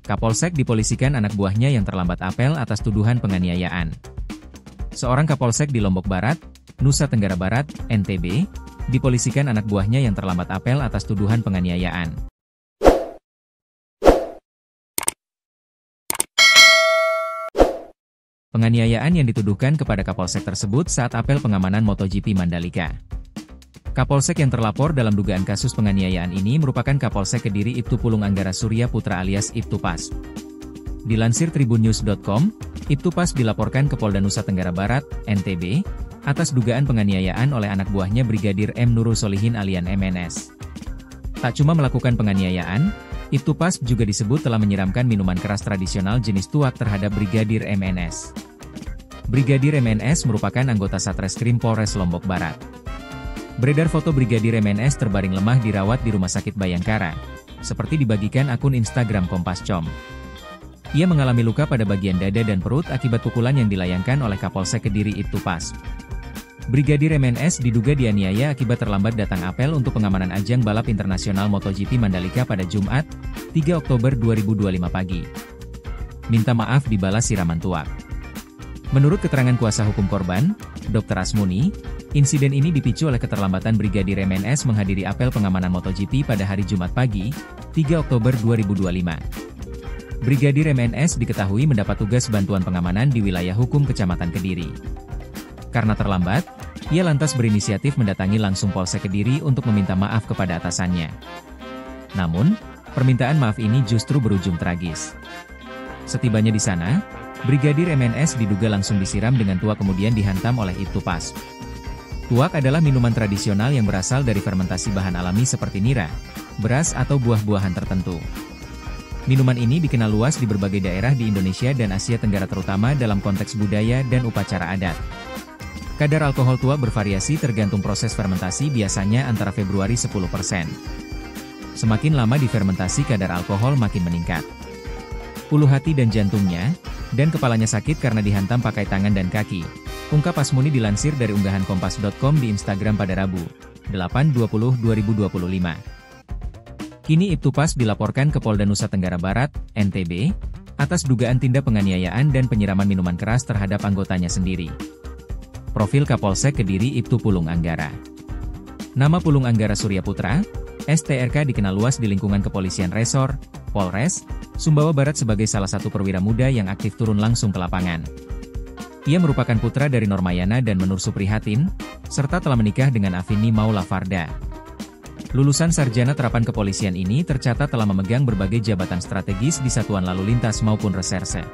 Kapolsek dipolisikan anak buahnya yang terlambat apel atas tuduhan penganiayaan. Seorang Kapolsek di Lombok Barat, Nusa Tenggara Barat, NTB, dipolisikan anak buahnya yang terlambat apel atas tuduhan penganiayaan. Penganiayaan yang dituduhkan kepada Kapolsek tersebut saat apel pengamanan MotoGP Mandalika. Kapolsek yang terlapor dalam dugaan kasus penganiayaan ini merupakan Kapolsek Kediri Ibtu Pulung Anggara Surya Putra alias Ibtu Pas. Dilansir tribunnews.com, Ibtu Pas dilaporkan ke Polda Nusa Tenggara Barat, NTB, atas dugaan penganiayaan oleh anak buahnya Brigadir M. Nurul Solihin alias MNS. Tak cuma melakukan penganiayaan, Ibtu Pas juga disebut telah menyiramkan minuman keras tradisional jenis tuak terhadap Brigadir MNS. Brigadir MNS merupakan anggota Satreskrim Polres Lombok Barat. Beredar foto Brigadir MNS terbaring lemah dirawat di Rumah Sakit Bayangkara, seperti dibagikan akun Instagram Kompas.com. Ia mengalami luka pada bagian dada dan perut akibat pukulan yang dilayangkan oleh Kapolsek Kediri Ibtu Pas. Brigadir MNS diduga dianiaya akibat terlambat datang apel untuk pengamanan ajang balap internasional MotoGP Mandalika pada Jumat, 3 Oktober 2025 pagi. Minta maaf dibalas siraman tuak. Menurut keterangan kuasa hukum korban, Dr. Asmuni, insiden ini dipicu oleh keterlambatan Brigadir MNS menghadiri apel pengamanan MotoGP pada hari Jumat pagi, 3 Oktober 2025. Brigadir MNS diketahui mendapat tugas bantuan pengamanan di wilayah hukum Kecamatan Kediri. Karena terlambat, ia lantas berinisiatif mendatangi langsung Polsek Kediri untuk meminta maaf kepada atasannya. Namun, permintaan maaf ini justru berujung tragis. Setibanya di sana, Brigadir MNS diduga langsung disiram dengan tuak kemudian dihantam oleh Ibtu Pas. Tuak adalah minuman tradisional yang berasal dari fermentasi bahan alami seperti nira, beras atau buah-buahan tertentu. Minuman ini dikenal luas di berbagai daerah di Indonesia dan Asia Tenggara terutama dalam konteks budaya dan upacara adat. Kadar alkohol tuak bervariasi tergantung proses fermentasi biasanya antara Februari 10%. Semakin lama difermentasi kadar alkohol makin meningkat. Ulu hati dan jantungnya, dan kepalanya sakit karena dihantam pakai tangan dan kaki, ungkap Asmuni dilansir dari unggahan Kompas.com di Instagram pada Rabu, 8/20/2025. Kini Ibtu Pas dilaporkan ke Polda Nusa Tenggara Barat, NTB, atas dugaan tindak penganiayaan dan penyiraman minuman keras terhadap anggotanya sendiri. Profil Kapolsek Kediri Ibtu Pulung Anggara. Nama Pulung Anggara Surya Putra, STRK dikenal luas di lingkungan kepolisian resor, Polres, Sumbawa Barat sebagai salah satu perwira muda yang aktif turun langsung ke lapangan. Ia merupakan putra dari Normayana dan Menur Suprihatin, serta telah menikah dengan Afini Maula Farda. Lulusan sarjana terapan kepolisian ini tercatat telah memegang berbagai jabatan strategis di satuan lalu lintas maupun reserse.